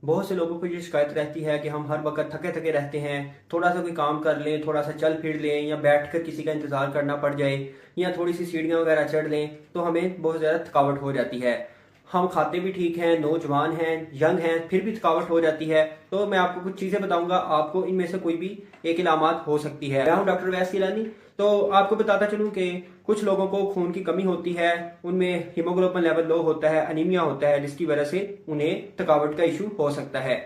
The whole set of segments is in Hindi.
बहुत से लोगों को ये शिकायत रहती है कि हम हर वक्त थके थके रहते हैं। थोड़ा सा कोई काम कर लें, थोड़ा सा चल फिर लें या बैठकर किसी का इंतज़ार करना पड़ जाए या थोड़ी सी सीढ़ियाँ वगैरह चढ़ लें तो हमें बहुत ज़्यादा थकावट हो जाती है। हम खाते भी ठीक हैं, नौजवान हैं, यंग हैं, फिर भी थकावट हो जाती है। तो मैं आपको कुछ चीज़ें बताऊंगा, आपको इनमें से कोई भी एक इलामात हो सकती है। मैं हूं डॉक्टर वैस किलानी। तो आपको बताता चलूं कि कुछ लोगों को खून की कमी होती है, उनमें हीमोग्लोबिन लेवल लो होता है, अनीमिया होता है, जिसकी वजह से उन्हें थकावट का इशू हो सकता है।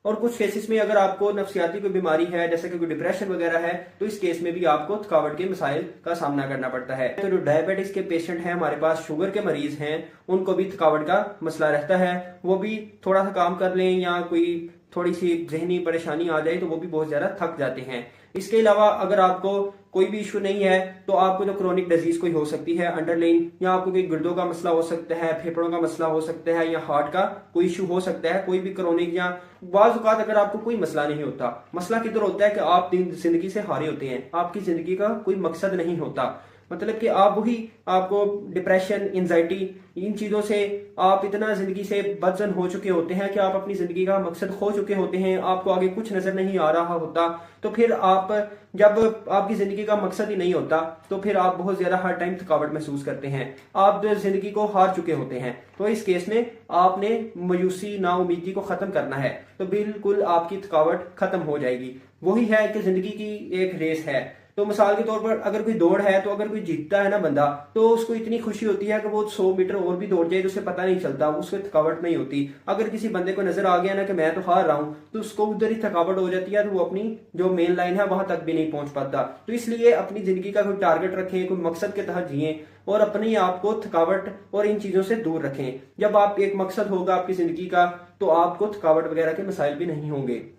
और कुछ केसेस में अगर आपको नफ्सियाती कोई बीमारी है, जैसे कि कोई डिप्रेशन वगैरह है, तो इस केस में भी आपको थकावट के मसाइल का सामना करना पड़ता है। तो जो डायबिटीज के पेशेंट हैं, हमारे पास शुगर के मरीज हैं, उनको भी थकावट का मसला रहता है। वो भी थोड़ा सा काम कर लें या कोई थोड़ी सी जहनी परेशानी आ जाए तो वो भी बहुत ज्यादा थक जाते हैं। इसके अलावा अगर आपको कोई भी इशू नहीं है तो आपको जो क्रोनिक डिजीज कोई हो सकती है अंडरलाइन, या आपको कोई गुर्दों का मसला हो सकता है, फेफड़ों का मसला हो सकता है, या हार्ट का कोई इशू हो सकता है, कोई भी क्रोनिक, या बाज़ औक़ात अगर आपको कोई मसला नहीं होता। मसला किधर होता है कि आप जिंदगी से हारे होते हैं, आपकी जिंदगी का कोई मकसद नहीं होता। मतलब कि आप वही, आपको डिप्रेशन, एंजाइटी, इन चीजों से आप इतना जिंदगी से बदजन हो चुके होते हैं कि आप अपनी जिंदगी का मकसद खो चुके होते हैं, आपको आगे कुछ नजर नहीं आ रहा होता। तो फिर आप, जब आपकी जिंदगी का मकसद ही नहीं होता, तो फिर आप बहुत ज्यादा हर टाइम थकावट महसूस करते हैं, आप जिंदगी को हार चुके होते हैं। तो इस केस में आपने मायूसी, नाउमीदी को खत्म करना है, तो बिल्कुल आपकी थकावट खत्म हो जाएगी। वही है कि जिंदगी की एक रेस है। तो मिसाल के तौर पर अगर कोई दौड़ है, तो अगर कोई जीतता है ना बंदा, तो उसको इतनी खुशी होती है कि वो 100 मीटर और भी दौड़ जाए तो उसे पता नहीं चलता, उसको थकावट नहीं होती। अगर किसी बंदे को नजर आ गया ना कि मैं तो हार रहा हूं, तो उसको उधर ही थकावट हो जाती है, तो वो अपनी जो मेन लाइन है वहां तक भी नहीं पहुंच पाता। तो इसलिए अपनी जिंदगी का कोई टारगेट रखें, कोई मकसद के तहत जिए और अपने आप को थकावट और इन चीजों से दूर रखें। जब आप एक मकसद होगा आपकी जिंदगी का, तो आपको थकावट वगैरह के मसाइल भी नहीं होंगे।